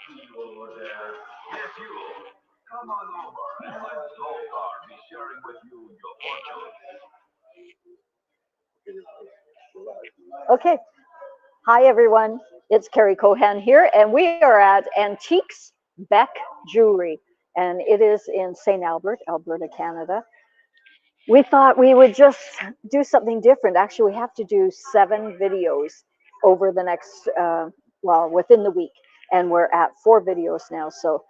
You there. Yes, you. Come on over and let Zoltar be sharing with you your fortune. Okay. Hi, everyone. It's Carrie Kohan here, and we are at Antiques Beck Jewelry, and it is in St. Albert, Alberta, Canada. We thought we would just do something different. Actually, we have to do 7 videos over the next, well, within the week, and we're at 4 videos now. So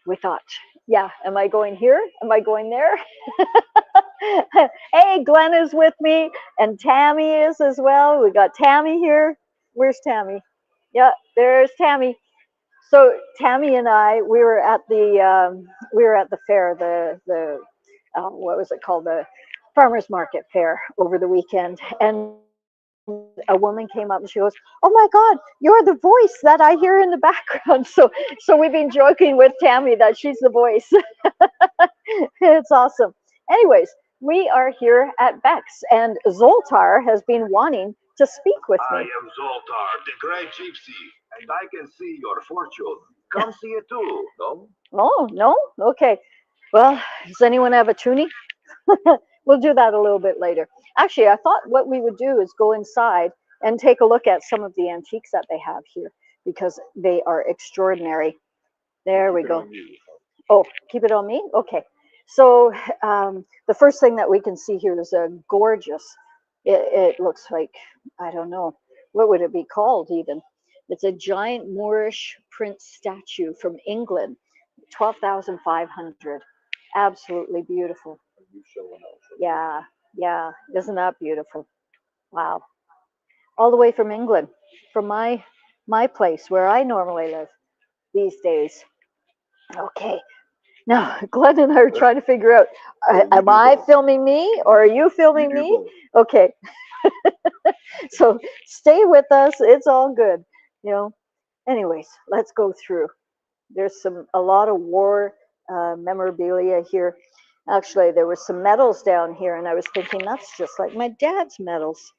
we thought, yeah, am I going here? Am I going there? Hey, Glenn is with me, and Tammy is as well. We got Tammy here. Where's Tammy? Yeah, there's Tammy. So Tammy and I, we were at the fair, the what was it called, the farmers market fair over the weekend, and a woman came up and she goes, "Oh my God, you're the voice that I hear in the background." So we've been joking with Tammy that she's the voice. It's awesome. Anyways, we are here at Beck's, and Zoltar has been wanting to speak with I me. am Zoltar, the great gypsy, and I can see your fortune. Come see it too, no? Oh, no? Okay. Well, does anyone have a toonie? We'll do that a little bit later. Actually, I thought what we would do is go inside and take a look at some of the antiques that they have here because they are extraordinary. There we go. Oh, keep it on me? Okay. So the first thing that we can see here is a gorgeous, it looks like, I don't know, what would it be called even? It's a giant Moorish prince statue from England, 12,500. Absolutely beautiful. Yeah, yeah. Isn't that beautiful? Wow. All the way from England, from my place where I normally live these days. Okay. Now, Glenn and I are trying to figure out, am I filming me or are you filming me? Okay. So stay with us. It's all good. You know. Anyways, let's go through. There's a lot of war memorabilia here. Actually, there were some medals down here, and I was thinking that's just like my dad's medals.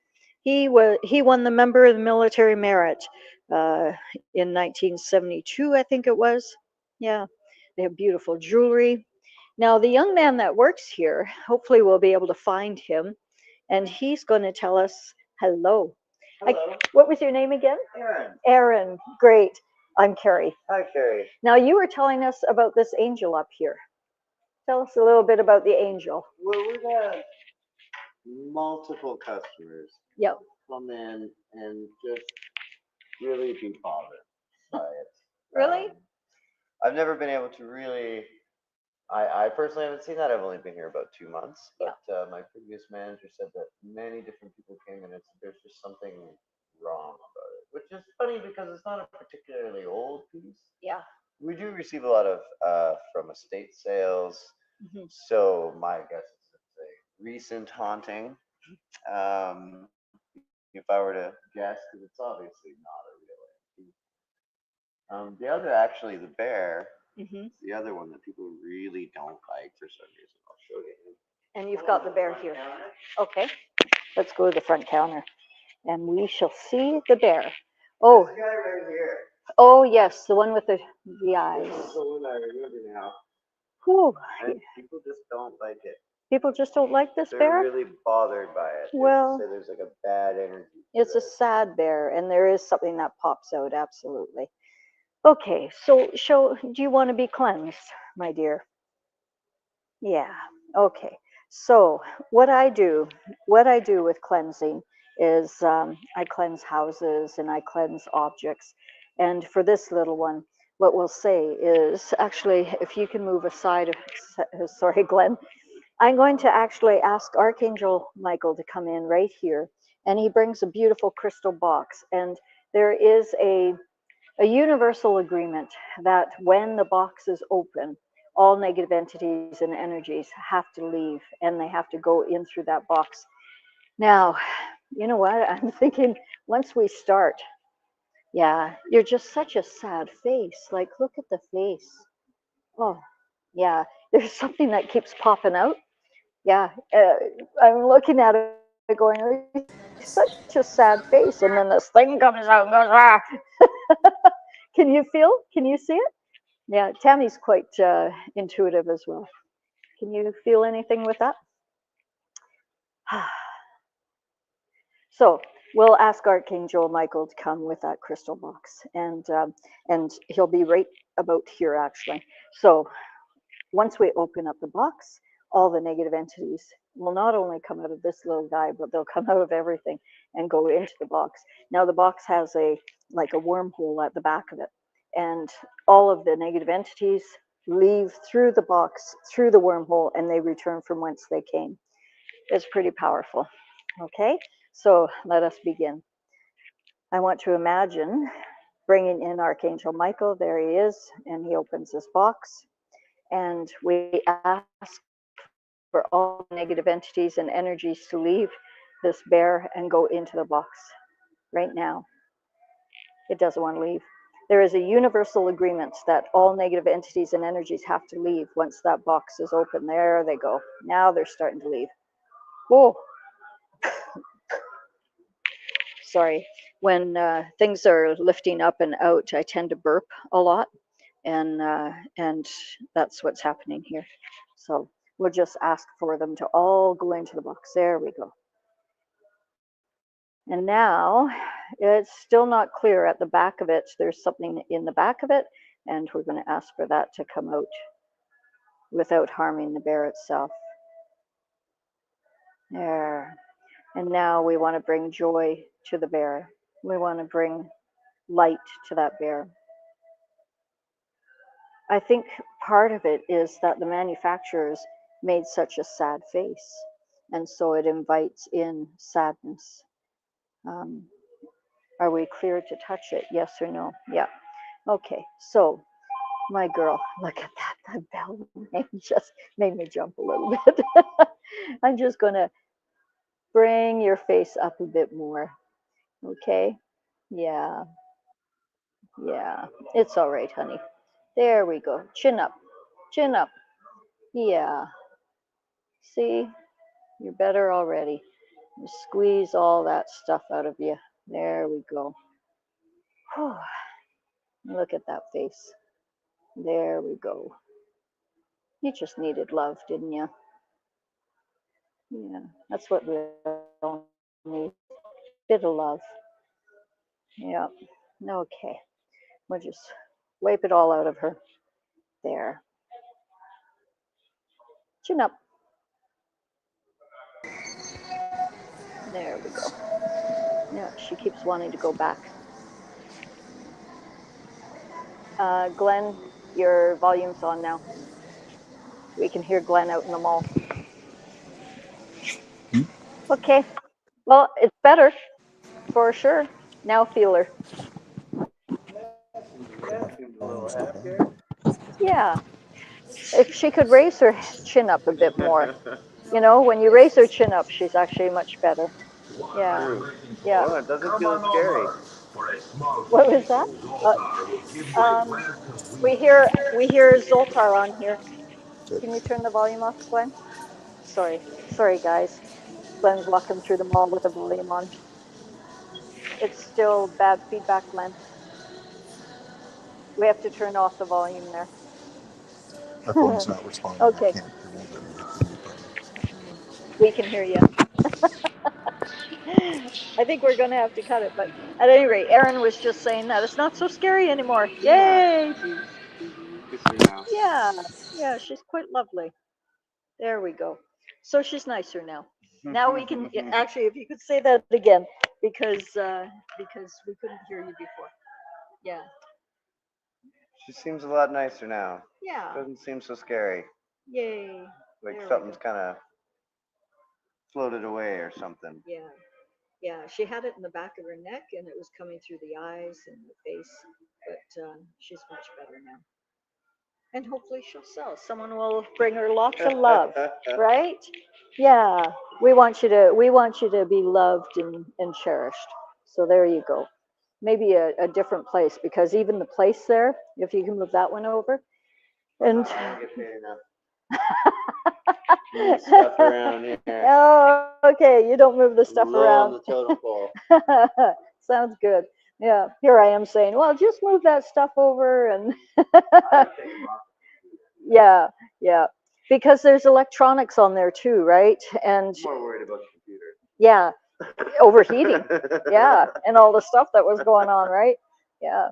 He won the Member of the Military Merit in 1972, I think it was. Yeah, they have beautiful jewelry. Now, the young man that works here, hopefully we'll be able to find him, and he's going to tell us hello. What was your name again? Aaron. Aaron. Great. I'm Carrie. Hi, Carrie. Now, you were telling us about this angel up here. Tell us a little bit about the angel. Well, we've had multiple customers Yep. come in and just really be bothered by it. Really? I've never been able to really. I personally haven't seen that. I've only been here about 2 months, but my previous manager said that many different people came in and said there's just something wrong about it, which is funny because it's not a particularly old piece. Yeah. We do receive a lot of from estate sales, so my guess is it's a recent haunting. If I were to guess, because it's obviously not a real antique. The other, actually, the bear, the other one that people really don't like for some reason. I'll show you. And you've got the bear here. Okay. Let's go to the front counter, and we shall see the bear. Oh. This guy right here. Oh yes, the one with the eyes. This is the one I remember now. Whew. And people just don't like it. People just don't like this They're bear? really bothered by it. Well, they say there's like a bad energy. It's a sad bear, and there is something that pops out, absolutely. Okay, so do you want to be cleansed, my dear? Yeah, okay. So what I do with cleansing is I cleanse houses and I cleanse objects. And for this little one, what we'll say is, actually, if you can move aside, sorry, Glenn, I'm going to actually ask Archangel Michael to come in right here, and he brings a beautiful crystal box. And there is a universal agreement that when the box is open, all negative entities and energies have to leave and they have to go in through that box. Now, you know what? I'm thinking once we start, yeah, you're just such a sad face. Like, look at the face. Oh, yeah, there's something that keeps popping out. Yeah, I'm looking at it going, such a sad face. And then this thing comes out and goes, ah. Can you feel? Can you see it? Yeah, Tammy's quite intuitive as well. Can you feel anything with that? So we'll ask Archangel Michael to come with that crystal box, and he'll be right about here actually. So once we open up the box, all the negative entities will not only come out of this little guy, but they'll come out of everything and go into the box. Now the box has a like a wormhole at the back of it, and all of the negative entities leave through the box, through the wormhole, and they return from whence they came. It's pretty powerful. Okay, so let us begin. I want to imagine bringing in Archangel Michael. There he is, and he opens this box, and we ask for all negative entities and energies to leave this bear and go into the box right now. It doesn't want to leave. There is a universal agreement that all negative entities and energies have to leave once that box is open. There they go. Now they're starting to leave. Whoa. Sorry. When things are lifting up and out, I tend to burp a lot, and that's what's happening here. So we'll just ask for them to all go into the box. There we go. And now it's still not clear at the back of it. There's something in the back of it, and we're going to ask for that to come out without harming the bear itself. There. And now we want to bring joy to the bear. We want to bring light to that bear. I think part of it is that the manufacturers made such a sad face, and so it invites in sadness. Are we clear to touch it? Yes or no? Yeah. Okay. So, my girl, look at that. That bell just made me jump a little bit. I'm just going to bring your face up a bit more. Okay? Yeah. Yeah. It's all right, honey. There we go. Chin up. Chin up. Yeah. See? You're better already. You squeeze all that stuff out of you. There we go. Whew. Look at that face. There we go. You just needed love, didn't you? Yeah, that's what we all need. Bit of love. Yeah. Okay. We'll just wipe it all out of her. There. Chin up. There we go. Yeah, she keeps wanting to go back. Glenn, your volume's on now. We can hear Glenn out in the mall. Okay. Well, it's better for sure. Now feel her. Yeah. If she could raise her chin up a bit more. You know, when you raise her chin up, she's actually much better. Yeah. True. Yeah. Oh, it doesn't feel as scary. What was that? Um, we hear Zoltar on here. Can you turn the volume off, Glenn? Sorry, guys. Glenn's walking through the mall with the volume on. It's still bad feedback, Glenn. We have to turn off the volume there. My phone's not responding. Okay. I can't remove it and hit the mute button. We can hear you. I think we're going to have to cut it, but at any rate, Erin was just saying that it's not so scary anymore. Yay! Yeah, yeah, she's quite lovely. There we go. So she's nicer now. Now we can actually, if you could say that again, because we couldn't hear you before. Yeah, She seems a lot nicer now. yeah. Doesn't seem so scary. Yay. Like There we something's go. kind of floated away or something. Yeah, yeah. She had it in the back of her neck, and it was coming through the eyes and the face, but she's much better now. And hopefully she'll sell. Someone will bring her lots of love, right? Yeah, we want you to be loved and cherished. So there you go. Maybe a different place, because even the place there, if you can move that one over, and I don't get paid enough. Move stuff around here. oh, okay, you don't move the stuff Low around. on the totem pole. Sounds good. Yeah, here I am saying, well, just move that stuff over and yeah, yeah. Because there's electronics on there too, right? And I'm more worried about the computer. yeah, overheating. Yeah, and all the stuff that was going on, right? Yeah.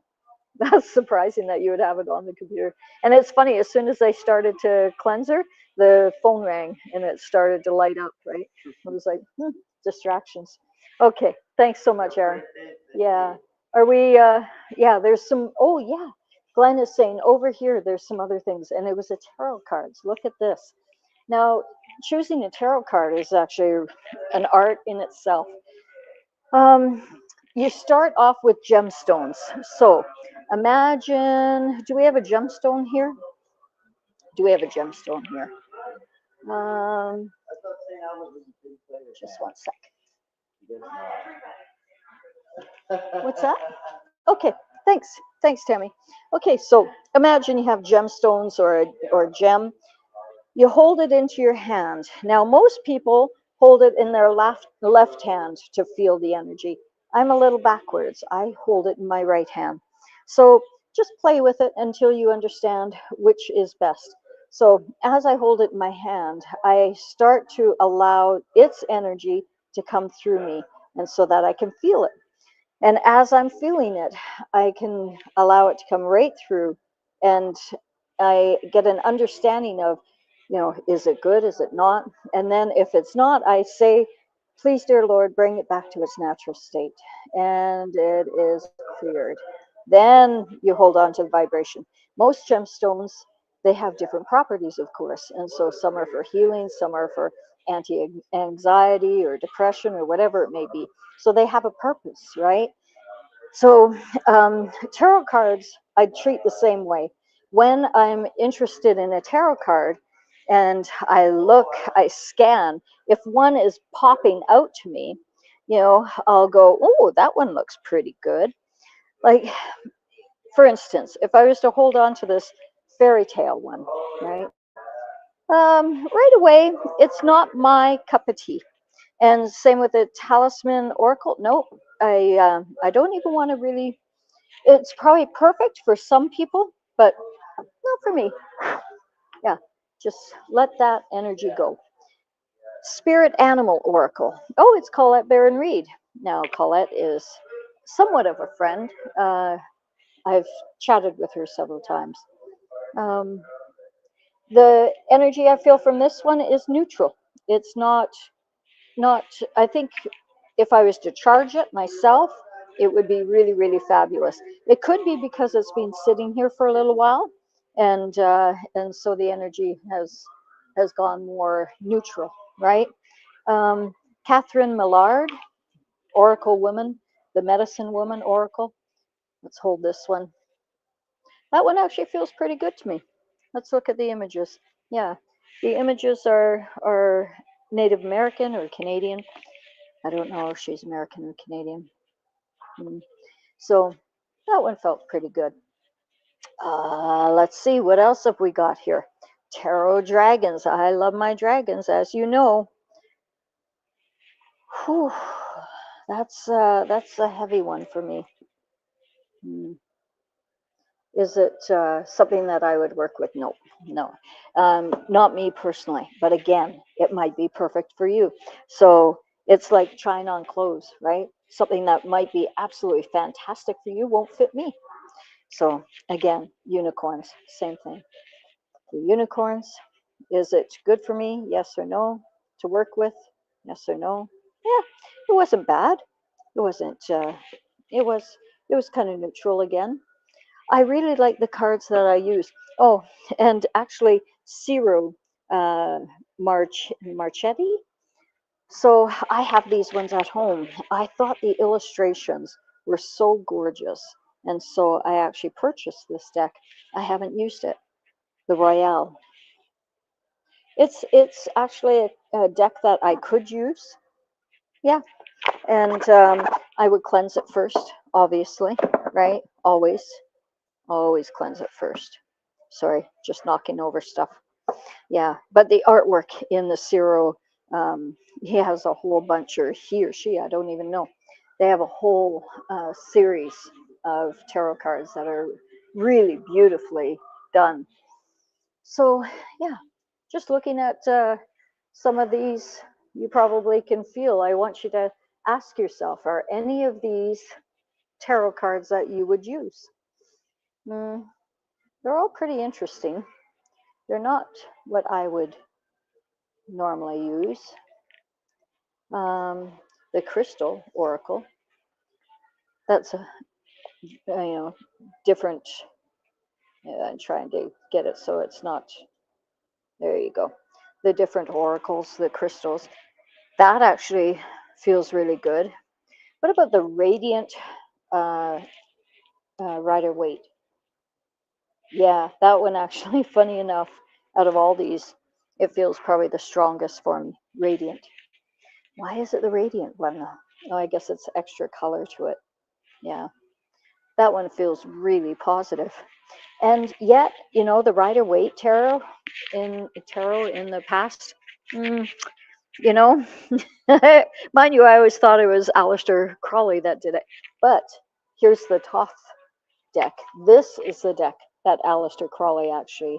That's surprising that you would have it on the computer. And it's funny, as soon as they started to cleanse her, the phone rang and it started to light up, right? It was like, distractions. Okay, thanks so much, Aaron. Yeah. Are we, yeah, there's some, oh, yeah. Glenn is saying over here, there's some other things. And it was a tarot cards. Look at this. Now, choosing a tarot card is actually an art in itself. Um, you start off with gemstones. So imagine, do we have a gemstone here? Do we have a gemstone here? Just one sec. What's that? Okay, thanks. Thanks, Tammy. Okay, so imagine you have gemstones or a gem. You hold it into your hand. Now, most people hold it in their left hand to feel the energy. I'm a little backwards. I hold it in my right hand. So just play with it until you understand which is best. So as I hold it in my hand, I start to allow its energy to come through me, and so that I can feel it. And as I'm feeling it, I can allow it to come right through, and I get an understanding of, is it good? Is it not? And then if it's not, I say, please, dear Lord, bring it back to its natural state. And it is cleared. Then you hold on to the vibration. Most gemstones, they have different properties, of course. And so some are for healing, some are for anti anxiety or depression or whatever it may be. So they have a purpose, right? So tarot cards, I treat the same way. When I'm interested in a tarot card and I look, I scan, if one is popping out to me, I'll go, oh, that one looks pretty good. Like, for instance, if I was to hold on to this fairy tale one, right? Right away, it's not my cup of tea. And same with the talisman oracle. Nope, I don't even want to really. It's probably perfect for some people, but not for me. Yeah, just let that energy go. Spirit animal oracle. Oh, it's Colette Baron Reed. Now, Colette is somewhat of a friend. I've chatted with her several times. Um, the energy I feel from this one is neutral. It's not, I think if I was to charge it myself, it would be really, really fabulous. It could be because it's been sitting here for a little while, and so the energy has gone more neutral, right? Catherine Millard, Oracle Woman, the Medicine Woman Oracle. Let's hold this one. That one actually feels pretty good to me. Let's look at the images. Yeah, the images are Native American or Canadian. I don't know if she's American or Canadian. So that one felt pretty good. Let's see, what else have we got here? Tarot dragons. I love my dragons, as you know. Whew, that's a heavy one for me. Hmm. Is it something that I would work with? No, no, not me personally. But again, it might be perfect for you. So it's like trying on clothes, right? Something that might be absolutely fantastic for you won't fit me. So again, unicorns, same thing. The unicorns, is it good for me? Yes or no? To work with? Yes or no? Yeah, it wasn't bad. It wasn't. It was. It was kind of neutral again. I really like the cards that I use. Oh, and actually, Ciro Marchetti. So I have these ones at home. I thought the illustrations were so gorgeous, and so I actually purchased this deck. I haven't used it. The Royale. It's actually a deck that I could use. Yeah, and I would cleanse it first, obviously, right? Always cleanse it first. Sorry, just knocking over stuff. Yeah, but the artwork in the Ciro, he has a whole bunch, or he or she, I don't even know. They have a whole series of tarot cards that are really beautifully done. So, yeah, just looking at some of these, you probably can feel. I want you to ask yourself, are any of these tarot cards that you would use? Mm, they're all pretty interesting. They're not what I would normally use. Um, the crystal oracle, that's a different. I'm trying to get it so it's not. There you go. The different oracles, the crystals. That actually feels really good. What about the radiant uh, Rider Waite? Yeah, that one actually, funny enough, out of all these, it feels probably the strongest for me. Radiant. Why is it the radiant one though? Oh, I guess it's extra color to it. Yeah, that one feels really positive. And yet, the Rider Waite tarot in the past, mm, you know, mind you, I always thought it was Aleister Crowley that did it. But here's the Toth deck. This is the deck that Aleister Crowley actually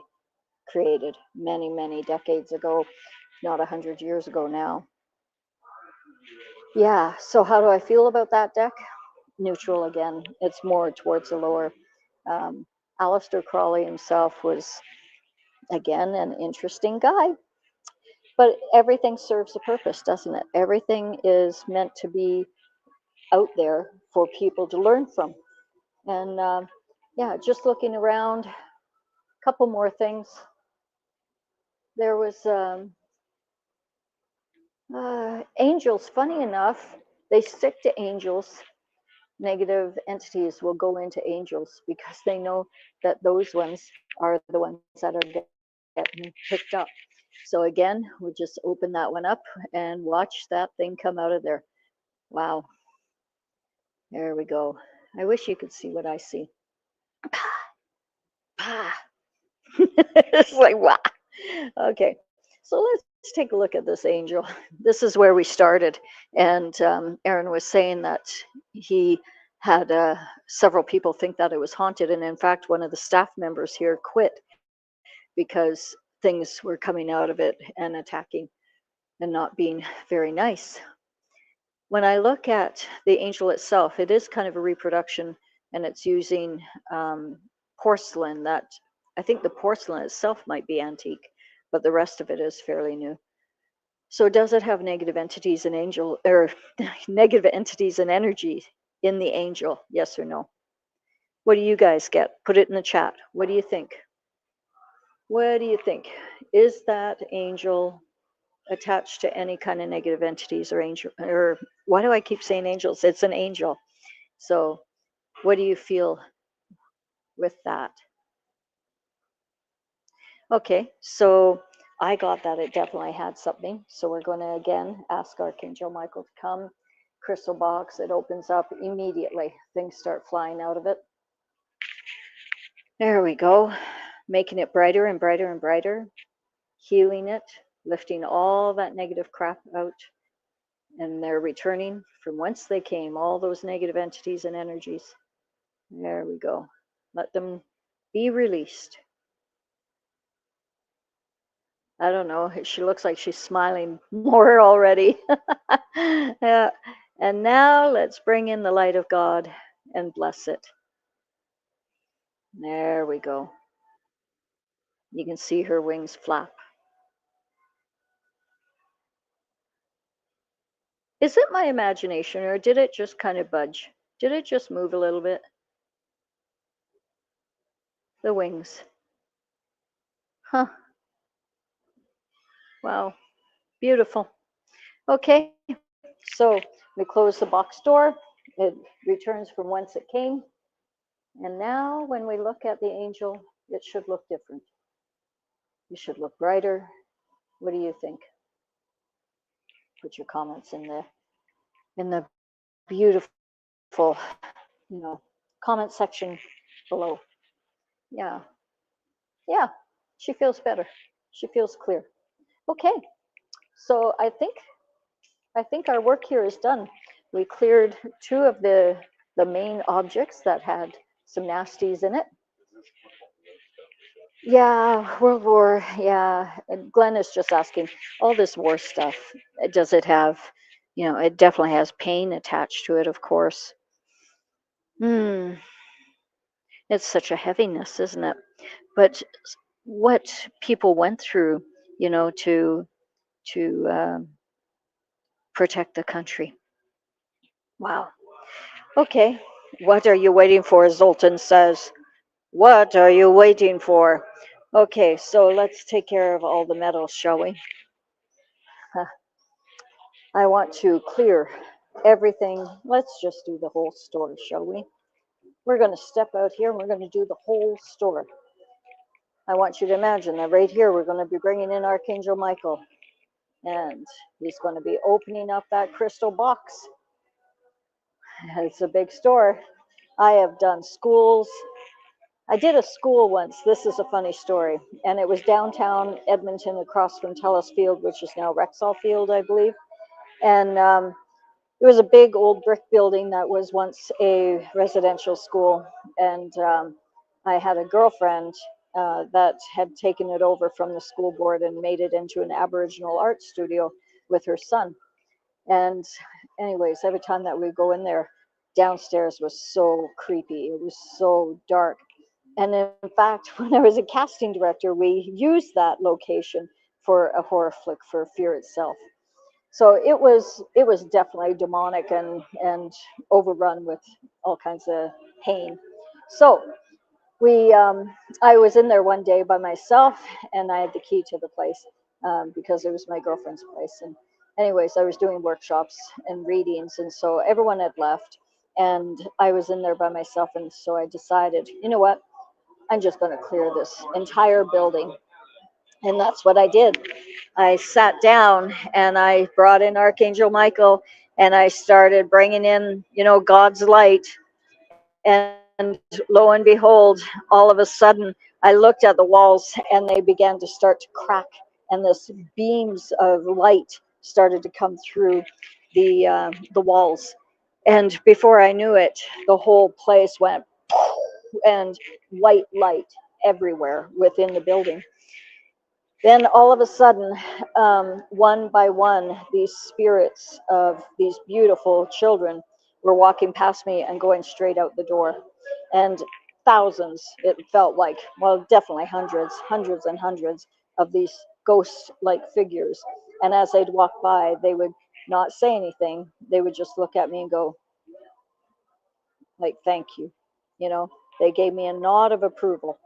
created many, many decades ago, not 100 years ago now. Yeah, so how do I feel about that deck? Neutral again. It's more towards the lower. Aleister Crowley himself was, again, an interesting guy. But everything serves a purpose, doesn't it? Everything is meant to be out there for people to learn from. And yeah, just looking around, a couple more things. There was angels. Funny enough, they stick to angels. Negative entities will go into angels because they know that those ones are the ones that are getting picked up. So again, we'll just open that one up and watch that thing come out of there. Wow. There we go. I wish you could see what I see. It's like, wow. Okay. So let's take a look at this angel. This is where we started. And Aaron was saying that he had several people think that it was haunted. And in fact, one of the staff members here quit because things were coming out of it and attacking and not being very nice. When I look at the angel itself, it is kind of a reproduction, and it's using porcelain that I think the porcelain itself might be antique, but the rest of it is fairly new. So does it have negative entities and angel or negative entities and energy in the angel? Yes or no? What do you guys get? Put it in the chat. What do you think? What do you think? Is that angel attached to any kind of negative entities or angel, or why do I keep saying angels? It's an angel. So what do you feel with that? Okay, so I got that it definitely had something. So we're going to again ask Archangel Michael to come. Crystal box, it opens up immediately. Things start flying out of it. There we go. Making it brighter and brighter and brighter. Healing it, lifting all that negative crap out. And they're returning from whence they came, all those negative entities and energies. There we go. Let them be released. I don't know. She looks like she's smiling more already. Yeah. And now let's bring in the light of God and bless it. There we go. You can see her wings flap. Is it my imagination or did it just kind of budge? Did it just move a little bit? The wings. Huh. Wow. Beautiful. Okay. So we close the box door. It returns from whence it came. And now when we look at the angel, it should look different. It should look brighter. What do you think? Put your comments in the beautiful, comment section below. Yeah. Yeah. She feels better. She feels clear. Okay. So I think our work here is done. We cleared two of the main objects that had some nasties in it. Yeah, World War. Yeah, and Glenn is just asking all this war stuff. Does it have, it definitely has pain attached to it, of course. Hmm, it's such a heaviness, isn't it? But what people went through, to protect the country. Wow. Okay. What are you waiting for? Zoltan says. What are you waiting for? Okay, so let's take care of all the metals, shall we? Huh. I want to clear everything. Let's just do the whole store, shall we? We're going to step out here and we're going to do the whole store. I want you to imagine that right here we're going to be bringing in Archangel Michael. And he's going to be opening up that crystal box. It's a big store. I have done schools. I did a school once. This is a funny story. And it was downtown Edmonton across from Telus Field, which is now Rexall Field, I believe. And it was a big old brick building that was once a residential school. And I had a girlfriend that had taken it over from the school board and made it into an Aboriginal art studio with her son. And anyways, every time that we go in there, downstairs was so creepy. It was so dark. And in fact, when I was a casting director, we used that location for a horror flick for Fear Itself. So it was definitely demonic and overrun with all kinds of pain. So we I was in there one day by myself, and I had the key to the place because it was my girlfriend's place. And anyways, I was doing workshops and readings, and so everyone had left, and I was in there by myself. And so I decided, you know what, I'm just going to clear this entire building. And that's what I did. I sat down and I brought in Archangel Michael, and I started bringing in, God's light. And lo and behold, all of a sudden, I looked at the walls and they began to start to crack, and this beams of light started to come through the walls. And before I knew it, the whole place went and white light everywhere within the building. Then all of a sudden, one by one, these spirits of these beautiful children were walking past me and going straight out the door. And thousands, it felt like, well, definitely hundreds and hundreds of these ghost like figures. And as they'd walk by, they would not say anything. They would just look at me and go, like, thank you. They gave me a nod of approval.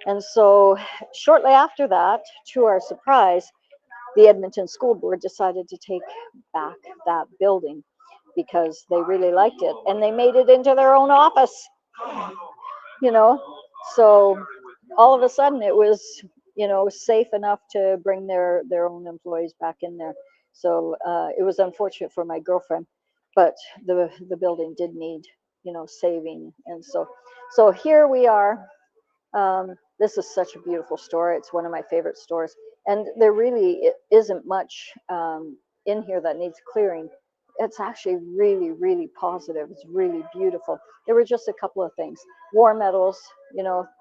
And so, shortly after that, to our surprise, the Edmonton School Board decided to take back that building because they really liked it, and they made it into their own office. you know so all of a sudden it was safe enough to bring their own employees back in there. So it was unfortunate for my girlfriend, but the building did need saving. And so here we are. This is such a beautiful store. It's one of my favorite stores, and there really isn't much in here that needs clearing. It's actually really, really positive. It's really beautiful. There were just a couple of things. War metals,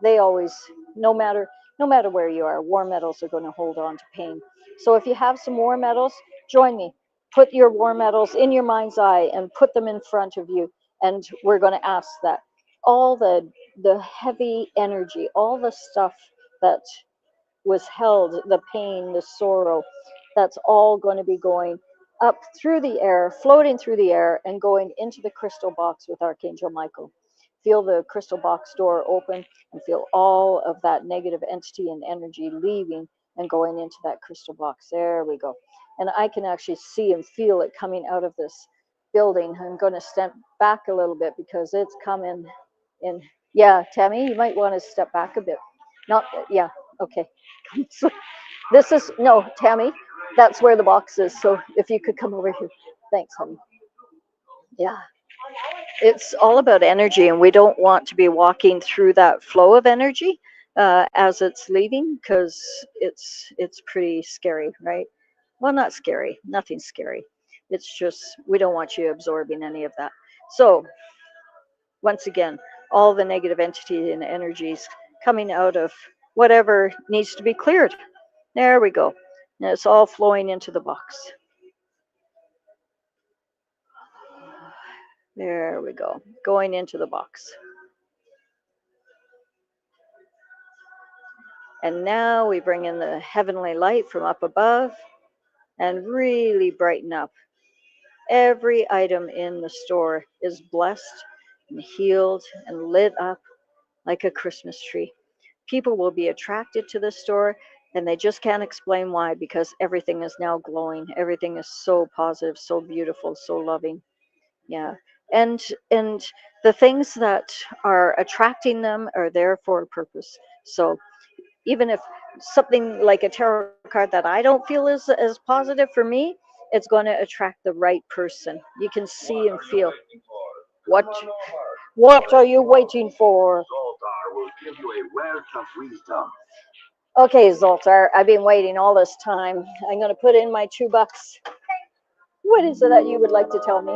they always, no matter where you are, war metals are going to hold on to pain. So if you have some war metals, join me. Put your war metals in your mind's eye and put them in front of you, and we're going to ask that all the heavy energy, all the stuff that was held, the pain, the sorrow, that's all going to be going up through the air, floating through the air, and going into the crystal box with Archangel Michael. Feel the crystal box door open and feel all of that negative entity and energy leaving and going into that crystal box. There we go. And I can actually see and feel it coming out of this building. I'm going to step back a little bit because it's coming in. Yeah, Tammy, you might want to step back a bit. Not, yeah, okay. So this is, no, Tammy, that's where the box is. So if you could come over here. Thanks, honey. Yeah. It's all about energy, and we don't want to be walking through that flow of energy as it's leaving, because it's pretty scary, right? Well, not scary. Nothing's scary. It's just, we don't want you absorbing any of that. So, once again, all the negative entity and energies coming out of whatever needs to be cleared. There we go. And it's all flowing into the box. There we go. Going into the box. And now we bring in the heavenly light from up above and really brighten up. Every item in the store is blessed and healed and lit up like a Christmas tree. People will be attracted to the store and they just can't explain why, because everything is now glowing. Everything is so positive, so beautiful, so loving. Yeah. And the things that are attracting them are there for a purpose. So even if something like a tarot card that I don't feel is as positive for me, it's going to attract the right person. You can see and feel. What what are you waiting for? Zoltar will give you a wealth of wisdom. Okay, Zoltar, I've been waiting all this time. I'm going to put in my 2 bucks. What is it that you would like to tell me?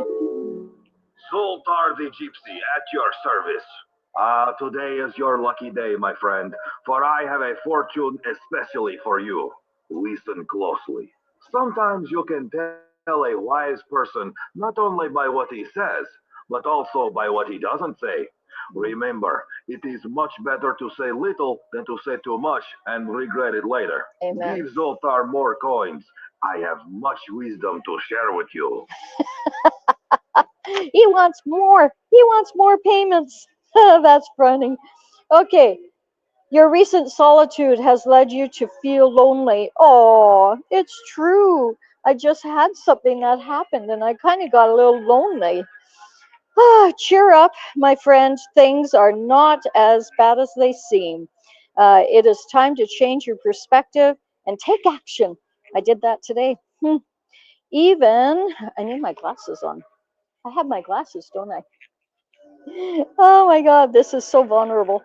Zoltar the Gypsy at your service. Today is your lucky day, my friend, for I have a fortune especially for you. Listen closely. Sometimes you can tell a wise person not only by what he says, but also by what he doesn't say. Remember, it is much better to say little than to say too much and regret it later. Amen. Give Zoltar more coins. I have much wisdom to share with you. He wants more. He wants more payments. That's funny. Okay, your recent solitude has led you to feel lonely. Oh, it's true. I just had something that happened and I kind of got a little lonely. Ah, cheer up, my friend. Things are not as bad as they seem. It is time to change your perspective and take action. I did that today. Even, I need my glasses on. I have my glasses, don't I? Oh my God, this is so vulnerable.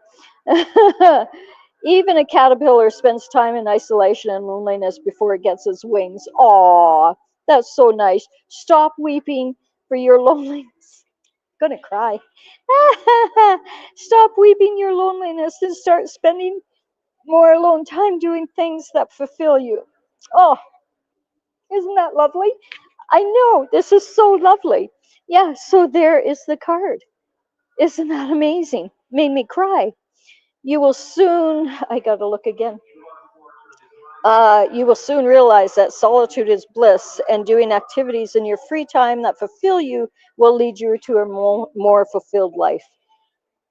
Even a caterpillar spends time in isolation and loneliness before it gets its wings. Aw, that's so nice. Stop weeping for your loneliness. I'm gonna cry. Stop weeping your loneliness and start spending more alone time doing things that fulfill you. Oh, isn't that lovely? I know, this is so lovely. Yeah, so there is the card. Isn't that amazing? Made me cry. You will soon, I gotta look again. You will soon realize that solitude is bliss, and doing activities in your free time that fulfill you will lead you to a more fulfilled life.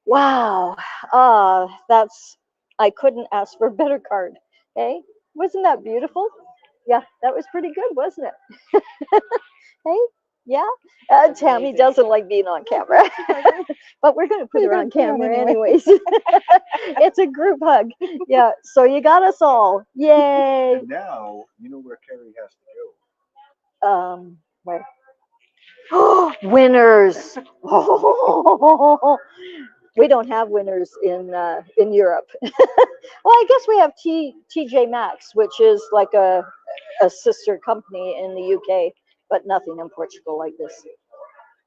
Wow. That's, I couldn't ask for a better card. Hey, wasn't that beautiful? Yeah, that was pretty good, wasn't it? Hey, yeah. Tammy amazing. doesn't like being on camera, but we're going to put We're her gonna on put her on camera anyway. anyways. It's a group hug. Yeah, so you got us all. Yay. And now you know where Carrie has to Where? Winners. We don't have winners in Europe. Well, I guess we have TJ Maxx, which is like a sister company in the UK, but nothing in Portugal like this.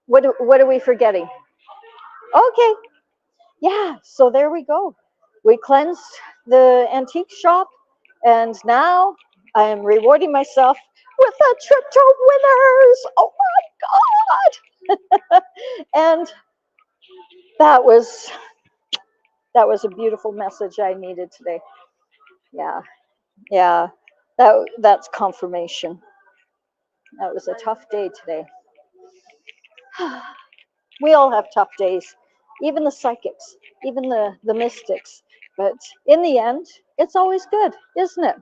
What are we forgetting? Okay, yeah. So there we go. We cleansed the antique shop, and now I am rewarding myself with a trip to Winners. Oh my God! And that was a beautiful message I needed today. Yeah, yeah. That's confirmation. That was a tough day today. We all have tough days, even the psychics, even the mystics. But in the end, it's always good, isn't it?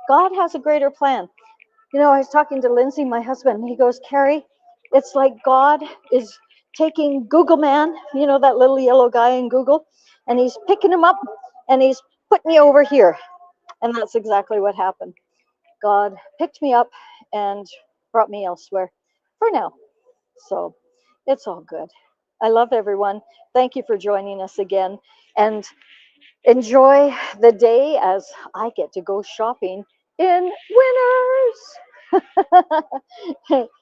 God has a greater plan. You know, I was talking to Lindsay, my husband, and he goes, Carrie, it's like God is taking Google Man, you know, that little yellow guy in Google, and he's picking him up and he's putting me over here. And that's exactly what happened. God picked me up and brought me elsewhere for now. So it's all good. I love everyone. Thank you for joining us again. And enjoy the day as I get to go shopping in Winners.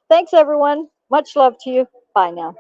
Thanks, everyone. Much love to you. Bye now.